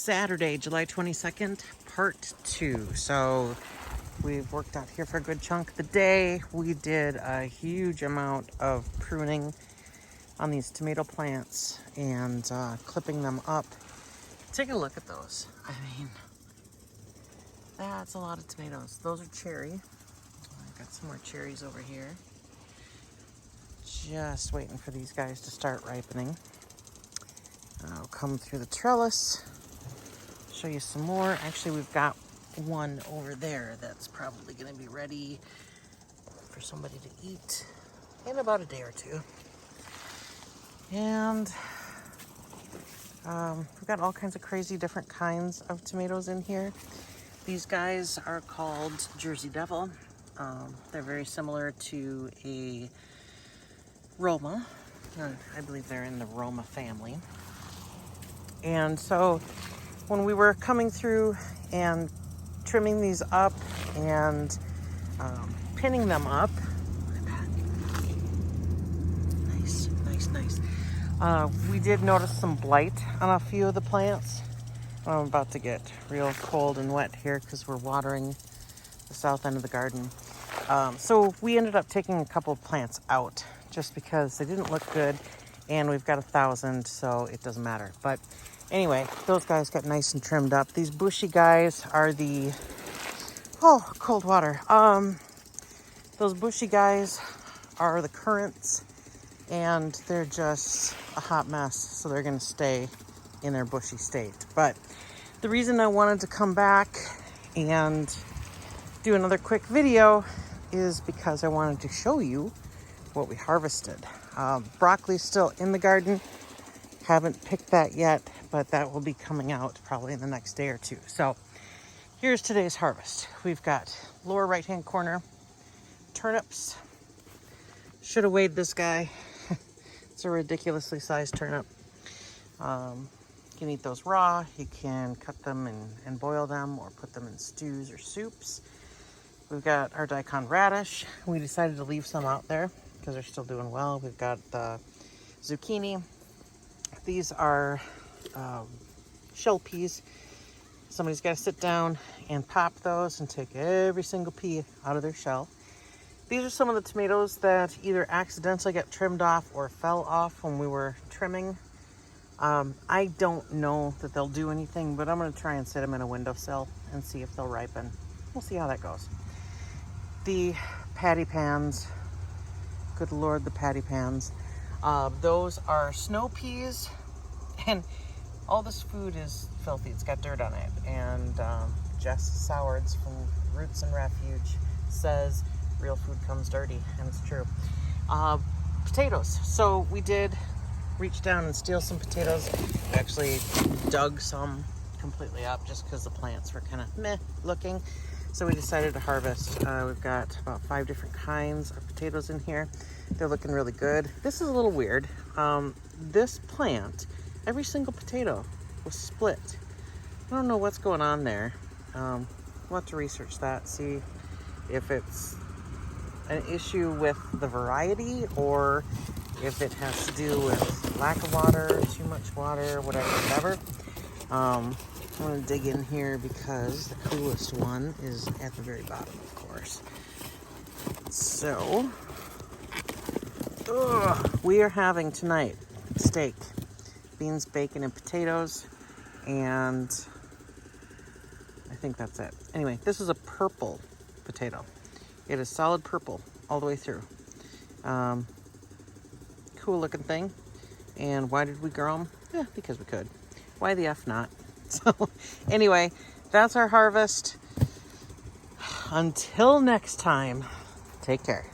Saturday, July 22nd, part 2. So we've worked out here for a good chunk of the day. We did a huge amount of pruning on these tomato plants and clipping them up. Take a look at those. I mean, that's a lot of tomatoes. Those are cherry. I've got some more cherries over here. Just waiting for these guys to start ripening. I'll come through the trellis, show you some more. Actually, we've got one over there that's probably going to be ready for somebody to eat in about a day or two. And we've got all kinds of crazy different kinds of tomatoes in here. These guys are called Jersey Devil. They're very similar to a Roma. I believe they're in the Roma family. And so when we were coming through and trimming these up and pinning them up, look at that. Nice. We did notice some blight on a few of the plants. I'm about to get real cold and wet here because we're watering the south end of the garden. So we ended up taking a couple of plants out just because they didn't look good, and we've got 1,000, so it doesn't matter. But anyway, those guys got nice and trimmed up. These bushy guys are the, cold water. Those bushy guys are the currants, and they're just a hot mess, so they're gonna stay in their bushy state. But the reason I wanted to come back and do another quick video is because I wanted to show you what we harvested. Broccoli's still in the garden. Haven't picked that yet, but that will be coming out probably in the next day or two. So here's today's harvest. We've got lower right-hand corner turnips. Should have weighed this guy. It's a ridiculously sized turnip. You can eat those raw. You can cut them and boil them or put them in stews or soups. We've got our daikon radish. We decided to leave some out there because they're still doing well. We've got the zucchini. These are shell peas. Somebody's got to sit down and pop those and take every single pea out of their shell. These are some of the tomatoes that either accidentally got trimmed off or fell off when we were trimming. I don't know that they'll do anything, but I'm going to try and set them in a windowsill and see if they'll ripen. We'll see how that goes. The patty pans. Good Lord, the patty pans. Those are snow peas, and all this food is filthy. It's got dirt on it. And Jess Sowards from Roots and Refuge says real food comes dirty, and it's true. Potatoes. So we did reach down and steal some potatoes. We actually dug some completely up just because the plants were kind of meh looking. So we decided to harvest. We've got about 5 different kinds of potatoes in here. They're looking really good. This is a little weird. This plant, every single potato was split. I don't know what's going on there. We'll have to research that, see if it's an issue with the variety or if it has to do with lack of water, too much water, whatever. I'm going to dig in here because the coolest one is at the very bottom, of course. So, we are having tonight steak, beans, bacon, and potatoes, and I think that's it. Anyway, this is a purple potato. It is solid purple all the way through. Cool looking thing. And why did we grow them? Yeah, because we could. Why the F not? So anyway, that's our harvest. Until next time, take care.